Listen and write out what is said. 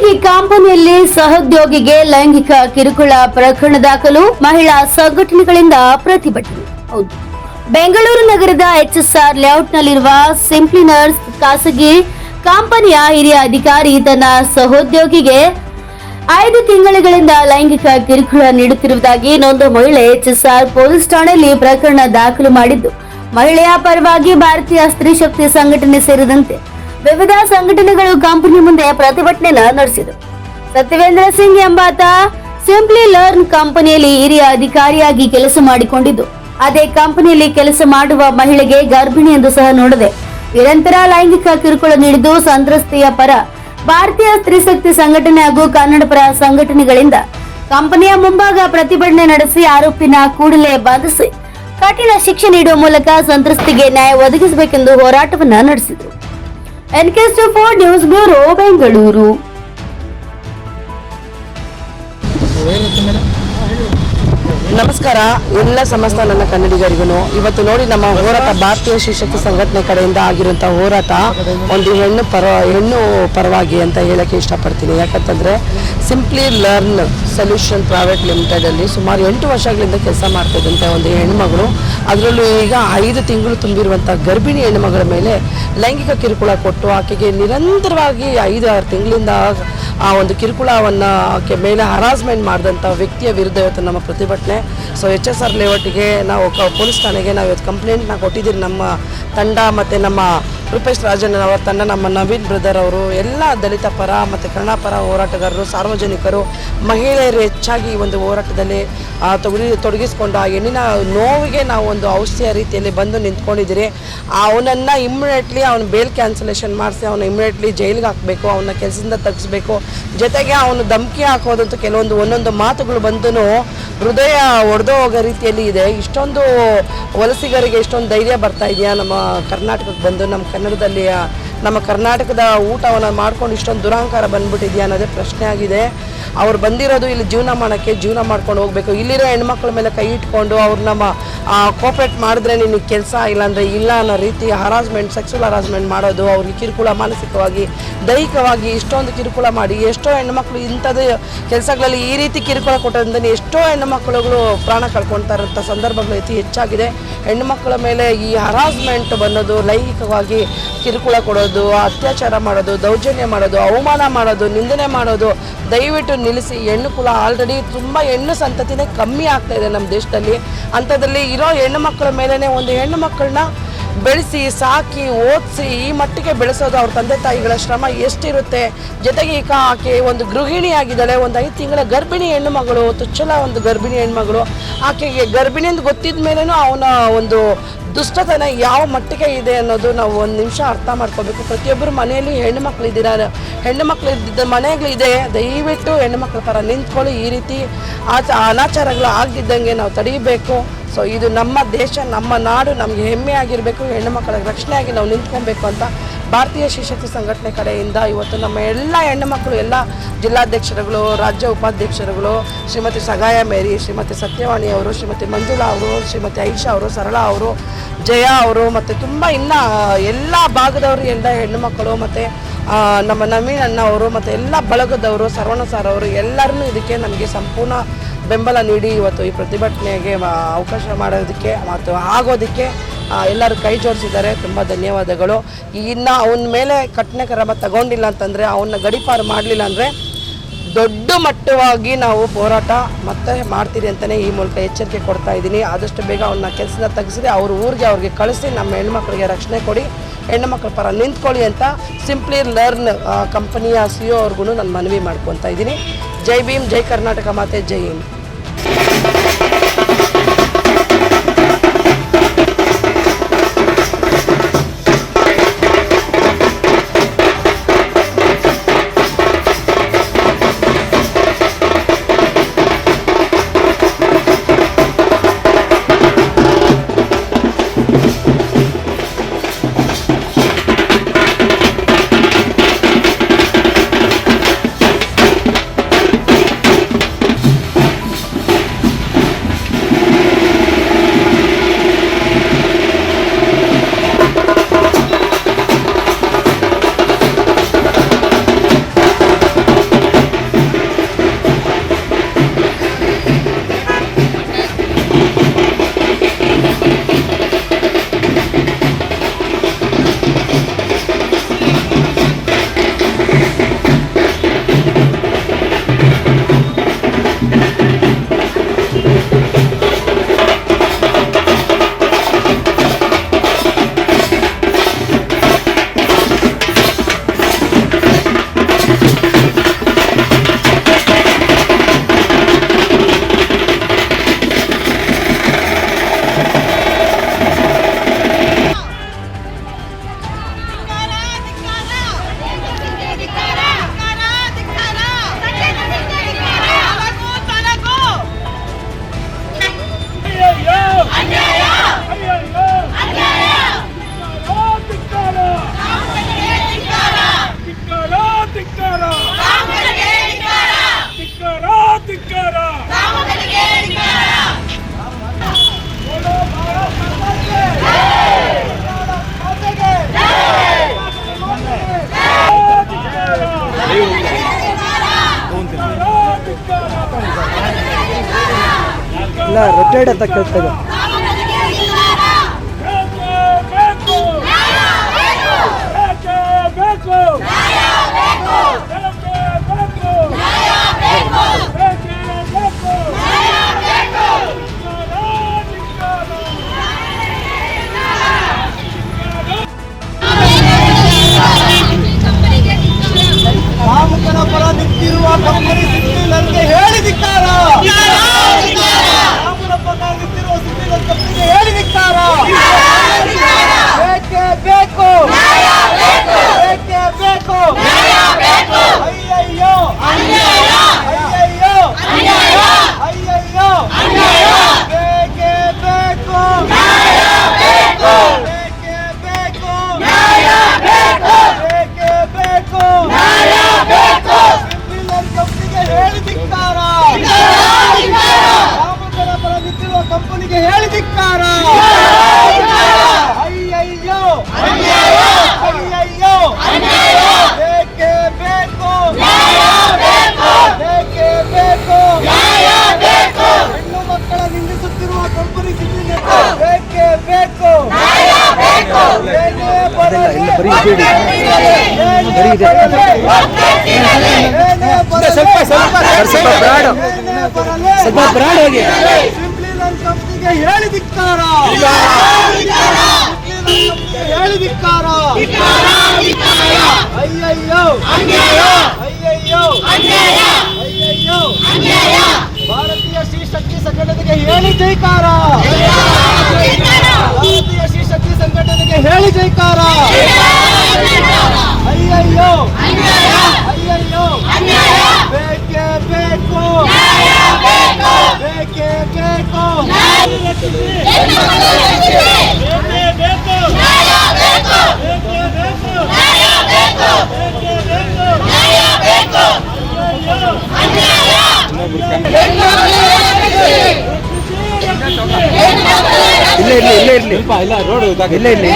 ಖಾಸಗಿ ಕಂಪನಿಯಲ್ಲಿ ಸಹೋದ್ಯೋಗಿಗೆ ಲೈಂಗಿಕ ಕಿರುಕುಳ ಪ್ರಕರಣ ದಾಖಲು, ಮಹಿಳಾ ಸಂಘಟನೆಗಳಿಂದ ಪ್ರತಿಭಟನೆ. ಹೌದು, ಬೆಂಗಳೂರು ನಗರದ HSR ಲೇಔಟ್ನಲ್ಲಿರುವ ಸಿಂಪ್ಲಿನರ್ಸ್ ಖಾಸಗಿ ಕಂಪನಿಯ ಹಿರಿಯ ಅಧಿಕಾರಿ ತನ್ನ ಸಹೋದ್ಯೋಗಿಗೆ 5 ತಿಂಗಳುಗಳಿಂದ ಲೈಂಗಿಕ ಕಿರುಕುಳ ನೀಡುತ್ತಿರುವುದಾಗಿ ನೊಂದ ಮಹಿಳೆ HSR ಪೊಲೀಸ್ ಠಾಣೆಯಲ್ಲಿ ಪ್ರಕರಣ ದಾಖಲು ಮಾಡಿದ್ದು, ಮಹಿಳೆಯ ಪರವಾಗಿ ಭಾರತೀಯ ಸ್ತ್ರೀ ಶಕ್ತಿ ಸಂಘಟನೆ ಸೇರಿದಂತೆ ವಿವಿಧ ಸಂಘಟನೆಗಳು ಕಂಪನಿ ಮುಂದೆ ಪ್ರತಿಭಟನೆ ನಡೆಸಿದರು. ಸತ್ಯವೇಂದ್ರ ಸಿಂಗ್ ಎಂಬಾತ ಸಿಂಪ್ಲಿ ಲರ್ನ್ ಕಂಪನಿಯಲ್ಲಿ ಹಿರಿಯ ಅಧಿಕಾರಿಯಾಗಿ ಕೆಲಸ ಮಾಡಿಕೊಂಡಿದ್ದು, ಅದೇ ಕಂಪನಿಯಲ್ಲಿ ಕೆಲಸ ಮಾಡುವ ಮಹಿಳೆಗೆ ಗರ್ಭಿಣಿ ಎಂದು ಸಹ ನೋಡದೆ ನಿರಂತರ ಲೈಂಗಿಕ ಕಿರುಕುಳ ನೀಡಿದ್ದು, ಸಂತ್ರಸ್ತೆಯ ಪರ ಭಾರತೀಯ ಸ್ತ್ರೀ ಶಕ್ತಿ ಸಂಘಟನೆ ಹಾಗೂ ಕನ್ನಡಪರ ಸಂಘಟನೆಗಳಿಂದ ಕಂಪನಿಯ ಮುಂಭಾಗ ಪ್ರತಿಭಟನೆ ನಡೆಸಿ ಆರೋಪಿನ ಕೂಡಲೇ ಬಂಧಿಸಿ ಕಠಿಣ ಶಿಕ್ಷೆ ನೀಡುವ ಮೂಲಕ ಸಂತ್ರಸ್ತೆಗೆ ನ್ಯಾಯ ಒದಗಿಸಬೇಕೆಂದು ಹೋರಾಟವನ್ನ ನಡೆಸಿದರು. NK24 news bureau, Bengaluru. ನಮಸ್ಕಾರ ಎಲ್ಲ ಸಮಸ್ತ ನನ್ನ ಕನ್ನಡಿಗರಿಗೂ. ಇವತ್ತು ನೋಡಿ, ನಮ್ಮ ಹೋರಾಟ ಭಾರತೀಯ ಶಿಕ್ಷಕ ಸಂಘಟನೆ ಕಡೆಯಿಂದ ಆಗಿರುವಂತಹ ಹೋರಾಟ ಒಂದು ಹೆಣ್ಣು ಪರವಾಗಿ ಅಂತ ಹೇಳಕ್ಕೆ ಇಷ್ಟಪಡ್ತೀನಿ. ಯಾಕಂತಂದರೆ ಸಿಂಪ್ಲಿ ಲರ್ನ್ ಸೊಲ್ಯೂಷನ್ ಪ್ರೈವೇಟ್ ಲಿಮಿಟೆಡಲ್ಲಿ ಸುಮಾರು 8 ವರ್ಷಗಳಿಂದ ಕೆಲಸ ಮಾಡ್ತಿದ್ದಂಥ ಒಂದು ಹೆಣ್ಮಗಳು, ಅದರಲ್ಲೂ ಈಗ 5 ತಿಂಗಳು ತುಂಬಿರುವಂಥ ಗರ್ಭಿಣಿ ಹೆಣ್ಣುಮಗಳ ಮೇಲೆ ಲೈಂಗಿಕ ಕಿರುಕುಳ ಕೊಟ್ಟು ಆಕೆಗೆ ನಿರಂತರವಾಗಿ 5-6 ತಿಂಗಳಿಂದ ಆ ಒಂದು ಕಿರುಕುಳವನ್ನು ಆಕೆ ಮೇಲೆ ಹರಾಸ್ಮೆಂಟ್ ಮಾಡಿದಂಥ ವ್ಯಕ್ತಿಯ ವಿರುದ್ಧ ಇವತ್ತು ನಮ್ಮ ಪ್ರತಿಭಟನೆ. ಸೊ HSR ಲೇಔಟಿಗೆ ನಾವು ಪೊಲೀಸ್ ಠಾಣೆಗೆ ನಾವು ಇವತ್ತು ಕಂಪ್ಲೇಂಟ್ನ ಕೊಟ್ಟಿದ್ದೀರಿ. ನಮ್ಮ ತಂಡ ಮತ್ತು ನಮ್ಮ ರೂಪೇಶ್ ರಾಜನ್ ಅವರ ತಂಡ, ನಮ್ಮ ನವೀನ್ ಬ್ರದರ್ ಅವರು, ಎಲ್ಲ ದಲಿತ ಪರ ಮತ್ತು ಕನ್ನಡ ಪರ ಹೋರಾಟಗಾರರು, ಸಾರ್ವಜನಿಕರು, ಮಹಿಳೆಯರು ಹೆಚ್ಚಾಗಿ ಈ ಒಂದು ಹೋರಾಟದಲ್ಲಿ ತೊಡಗಿಸ್ಕೊಂಡು ಆ ಹೆಣ್ಣಿನ ನೋವಿಗೆ ನಾವು ಒಂದು ಔಷಧಿಯ ರೀತಿಯಲ್ಲಿ ಬಂದು ನಿಂತ್ಕೊಂಡಿದ್ದೀರಿ. ಅವನನ್ನು ಇಮ್ಮಿಡಿಯೇಟ್ಲಿ ಅವನ ಬೇಲ್ ಕ್ಯಾನ್ಸಲೇಷನ್ ಮಾಡಿಸಿ ಅವನು ಇಮ್ಮಿಡಿಯೇಟ್ಲಿ ಜೈಲಿಗೆ ಹಾಕಬೇಕು, ಅವನ ಕೆಲಸದಿಂದ ತೆಗೆಸ್ಬೇಕು. ಜೊತೆಗೆ ಅವನು ಧಮಕಿ ಹಾಕೋದಂತೂ ಒಂದೊಂದು ಮಾತುಗಳು ಬಂದು ಹೃದಯ ಒಡೆದು ಹೋಗೋ ರೀತಿಯಲ್ಲಿ ಇದೆ. ಇಷ್ಟೊಂದು ವಲಸಿಗರಿಗೆ ಇಷ್ಟೊಂದು ಧೈರ್ಯ ಬರ್ತಾ ಇದೆಯಾ ನಮ್ಮ ಕರ್ನಾಟಕಕ್ಕೆ ಬಂದು, ನಮ್ಮ ಕನ್ನಡದಲ್ಲಿ ನಮ್ಮ ಕರ್ನಾಟಕದ ಊಟವನ್ನು ಮಾಡ್ಕೊಂಡು ಇಷ್ಟೊಂದು ದುರಹಂಕಾರ ಬಂದ್ಬಿಟ್ಟಿದೆಯಾ ಅನ್ನೋದೇ ಪ್ರಶ್ನೆ ಆಗಿದೆ. ಅವ್ರು ಬಂದಿರೋದು ಇಲ್ಲಿ ಜೀವನ ಮಾಡೋಕ್ಕೆ, ಜೀವನ ಮಾಡ್ಕೊಂಡು ಹೋಗಬೇಕು. ಇಲ್ಲಿರೋ ಹೆಣ್ಮಕ್ಳ ಮೇಲೆ ಕೈ ಇಟ್ಕೊಂಡು ಅವ್ರು ನಮ್ಮ ಕೋಪರೇಟ್ ಮಾಡಿದ್ರೆ ನಿನಗೆ ಕೆಲಸ, ಇಲ್ಲಾಂದರೆ ಇಲ್ಲ ಅನ್ನೋ ರೀತಿ ಹರಾಸ್ಮೆಂಟ್, ಸೆಕ್ಸುವಲ್ ಹರಾಸ್ಮೆಂಟ್ ಮಾಡೋದು, ಅವ್ರಿಗೆ ಕಿರುಕುಳ ಮಾನಸಿಕವಾಗಿ, ದೈಹಿಕವಾಗಿ ಇಷ್ಟೊಂದು ಕಿರುಕುಳ ಮಾಡಿ ಎಷ್ಟೋ ಹೆಣ್ಮಕ್ಳು ಇಂಥದ್ದು ಕೆಲಸಗಳಲ್ಲಿ ಈ ರೀತಿ ಕಿರುಕುಳ ಕೊಟ್ಟೋದ್ರಿಂದ ಎಷ್ಟೋ ಹೆಣ್ಣುಮಕ್ಕಳುಗಳು ಪ್ರಾಣ ಕಳ್ಕೊಳ್ತಾ ಇರೋಂಥ ಸಂದರ್ಭಗಳು ಹೆಚ್ಚಾಗಿದೆ. ಹೆಣ್ಣುಮಕ್ಕಳ ಮೇಲೆ ಈ ಹರಾಸ್ಮೆಂಟ್ ಬನ್ನೋದು, ಲೈಂಗಿಕವಾಗಿ ಕಿರುಕುಳ ಕೊಡೋದು, ಅತ್ಯಾಚಾರ ಮಾಡೋದು, ದೌರ್ಜನ್ಯ ಮಾಡೋದು, ಅವಮಾನ ಮಾಡೋದು, ನಿಂದನೆ ಮಾಡೋದು ದಯವಿಟ್ಟು ನಿಲ್ಲಿಸಿ. ಹೆಣ್ಣು ಕುಲ ಆಲ್ರೆಡಿ ತುಂಬ ಹೆಣ್ಣು ಸಂತತಿನೇ ಕಮ್ಮಿ ಆಗ್ತಾ ಇದೆ ನಮ್ಮ ದೇಶದಲ್ಲಿ. ಅಂಥದ್ರಲ್ಲಿ ಇರೋ ಹೆಣ್ಣು ಮಕ್ಕಳ ಮೇಲೇ ಒಂದು ಹೆಣ್ಣು ಮಕ್ಕಳನ್ನ ಬೆಳೆಸಿ, ಸಾಕಿ, ಓದಿಸಿ ಈ ಮಟ್ಟಿಗೆ ಬೆಳೆಸೋದು ಅವ್ರ ತಂದೆ ತಾಯಿಗಳ ಶ್ರಮ ಎಷ್ಟಿರುತ್ತೆ. ಜೊತೆಗೆ ಈಗ ಆಕೆ ಒಂದು ಗೃಹಿಣಿ ಆಗಿದ್ದಾಳೆ, ಒಂದು 5 ತಿಂಗಳ ಗರ್ಭಿಣಿ ಹೆಣ್ಣು ಮಗಳು, ತುಚ್ಚಲ ಒಂದು ಗರ್ಭಿಣಿ ಹೆಣ್ಮಗಳು. ಆಕೆಗೆ ಗರ್ಭಿಣಿ ಅಂತ ಗೊತ್ತಿದ್ದ ಮೇಲೇನೂ ಅವನ ಒಂದು ದುಷ್ಟತನ ಯಾವ ಮಟ್ಟಿಗೆ ಇದೆ ಅನ್ನೋದು ನಾವು ಒಂದು ನಿಮಿಷ ಅರ್ಥ ಮಾಡ್ಕೋಬೇಕು. ಪ್ರತಿಯೊಬ್ಬರು ಮನೆಯಲ್ಲಿ ಹೆಣ್ಣು ಮಕ್ಕಳು ಇದ್ದೀರಾ, ಹೆಣ್ಣು ಮಕ್ಕಳು ಇದ್ದಿದ್ದ ಮನೆಗಳಿದೆ, ದಯವಿಟ್ಟು ಹೆಣ್ಣು ಮಕ್ಕಳ ಥರ ನಿಂತ್ಕೊಳ್ಳಿ. ಈ ರೀತಿ ಅನಾಚಾರಗಳು ಆಗದಿದ್ದಂಗೆ ನಾವು ತಡೀಬೇಕು. ಸೊ ಇದು ನಮ್ಮ ದೇಶ, ನಮ್ಮ ನಾಡು, ನಮಗೆ ಹೆಮ್ಮೆ ಆಗಿರಬೇಕು. ಹೆಣ್ಣು ಮಕ್ಕಳ ರಕ್ಷಣೆಯಾಗಿ ನಾವು ನಿಂತ್ಕೊಬೇಕು ಅಂತ ಭಾರತೀಯ ಶಿಕ್ಷಕ ಸಂಘಟನೆ ಕಡೆಯಿಂದ ಇವತ್ತು ನಮ್ಮ ಎಲ್ಲ ಹೆಣ್ಣು ಮಕ್ಕಳು, ಎಲ್ಲ ಜಿಲ್ಲಾಧ್ಯಕ್ಷರುಗಳು, ರಾಜ್ಯ ಉಪಾಧ್ಯಕ್ಷರುಗಳು, ಶ್ರೀಮತಿ ಸಗಾಯ ಮೇರಿ, ಶ್ರೀಮತಿ ಸತ್ಯವಾಣಿ ಅವರು, ಶ್ರೀಮತಿ ಮಂಜುಳಾ ಅವರು, ಶ್ರೀಮತಿ ಐಷಾ ಅವರು, ಸರಳಾ ಅವರು, ಜಯ ಅವರು, ಮತ್ತು ತುಂಬ ಇನ್ನು ಎಲ್ಲ ಭಾಗದವರು, ಎಲ್ಲ ಹೆಣ್ಣು ಮಕ್ಕಳು, ಮತ್ತು ನಮ್ಮ ನವೀನ್ ಅಣ್ಣ ಅವರು, ಮತ್ತು ಎಲ್ಲ ಬಳಗದವರು, ಸರ್ವಣ ಸಾರ್ ಅವರು, ಎಲ್ಲರೂ ಇದಕ್ಕೆ ನಮಗೆ ಸಂಪೂರ್ಣ ಬೆಂಬಲ ನೀಡಿ ಇವತ್ತು ಈ ಪ್ರತಿಭಟನೆಗೆ ಅವಕಾಶ ಮಾಡೋದಕ್ಕೆ ಮತ್ತು ಆಗೋದಕ್ಕೆ ಎಲ್ಲರೂ ಕೈ ಜೋಡಿಸಿದ್ದಾರೆ. ತುಂಬ ಧನ್ಯವಾದಗಳು. ಇನ್ನು ಅವನ ಮೇಲೆ ಕಠಿಣ ಕ್ರಮ ತಗೊಂಡಿಲ್ಲ ಅಂತಂದರೆ, ಅವನ್ನ ಗಡೀಪಾರು ಮಾಡಲಿಲ್ಲ ಅಂದರೆ ದೊಡ್ಡ ಮಟ್ಟವಾಗಿ ನಾವು ಹೋರಾಟ ಮತ್ತೆ ಮಾಡ್ತೀರಿ ಅಂತಲೇ ಈ ಮೂಲಕ ಎಚ್ಚರಿಕೆ ಕೊಡ್ತಾ ಇದ್ದೀನಿ. ಆದಷ್ಟು ಬೇಗ ಅವನ್ನ ಕೆಲಸದಿಂದ ತೆಗೆಸಿದ್ರೆ ಅವ್ರ ಊರಿಗೆ ಅವ್ರಿಗೆ ಕಳಿಸಿ ನಮ್ಮ ಹೆಣ್ಮಕ್ಳಿಗೆ ರಕ್ಷಣೆ ಕೊಡಿ, ಹೆಣ್ಣುಮಕ್ಳ ಪರ ನಿಂತ್ಕೊಳ್ಳಿ ಅಂತ ಸಿಂಪ್ಲಿ ಲರ್ನ್ ಕಂಪನಿಯ CEO ಅವ್ರಿಗೂ ನಾನು ಮನವಿ ಮಾಡ್ಕೊತಾ ಇದ್ದೀನಿ. ಜೈ ಭೀಮ್, ಜೈ ಕರ್ನಾಟಕ ಮಾತೆ, ಜೈ ಹಿಂದ್. ಎಲ್ಲ ರಿಟೈರ್ಡ್ ಅಂತ ಕೇಳ್ತಾ ಇದ್ದಾರೆ. ಕಾಮುಕನ ಪರ ನಿಂತಿರುವ ಕಂಪನಿ ಸಿಂಪ್ಲಿಲರ್ಗೆ ಹೇಳಿ ಧಿಕ್ಕಾರ. ಕಾಮುಕನ ಪರ ನಿಂತಿರುವ ಸಿಂಪ್ಲಿಲರ್ ಕಂಪನಿಗೆ ಹೇಳಿ ಧಿಕ್ಕಾರ. ಬೇಕೇ ಬೇಕು, ಬೇಕೇ ಬೇಕು. ಅಯ್ಯಯ್ಯೋ, ಅಯ್ಯಯ್ಯೋ, ಅಯ್ಯಯ್ಯೋ, ಬೇಕೇ ಬೇಕು, ಬೇಕೇ ಬೇಕು, ಬೇಕೇ ಬೇಕು. ಸಿಂಪ್ಲಿಲರ್ ಕಂಪನಿಗೆ ಹೇಳಿ ಧಿಕ್ಕಾರ. ಕಾಮುಕನ ಪರ ನಿಂತಿರುವ ಕಂಪನಿಗೆ ಹೇಳಿ ಧಿಕ್ಕಾರ. ಅಯ್ಯಯ್ಯೋ, ಅಯ್ಯಯ್ಯೋ, ಬೇಕೇ ಬೇಕು, ಬೇಕೇ ಬೇಕು. ಹೆಣ್ಣು ಮಕ್ಕಳ ನಿಂದಿಸುತ್ತಿರುವ ಕಂಪನಿ ಸಿಂಪ್ಲಿಲರ್ ಬೇಕೇ ಬೇಕು. ಏನೇ ಬರಲಿ, ಏನೇ ಬ್ರಾಡ್ ಹೋಗಿ ಸಿಂಪ್ಲಿಲರ್ ಕಂಪನಿಗೆ ಹೇಳಿ ಧಿಕ್ಕಾರ. ಹೇಳಿ ಧಿಕ್ಕಾರ. ಅಯ್ಯಯ್ಯೋ, ಅಯ್ಯಯ್ಯೋ, ಅಯ್ಯಯ್ಯೋ. ಭಾರತೀಯ ಶ್ರೀ ಶಕ್ತಿ ಸಂಘಟನೆಗೆ ಹೇಳಿ ಜೈಕಾರ. ಭಾರತೀಯ ಶ್ರೀ ಶಕ್ತಿ ಸಂಘಟನೆಗೆ ಹೇಳಿ ಜೈಕಾರ. ಅಯ್ಯಯ್ಯೋ, ಅಯ್ಯಯ್ಯೋ, ಬೇಕೇ ಬೇಕು, ಬೇಕೇ ಬೇಕು. ಇಲ್ಲೇ ಇರಲಿ ಇಲ್ಲ ರೋಡ್ ಇಲ್ಲೇ ಇರಲಿ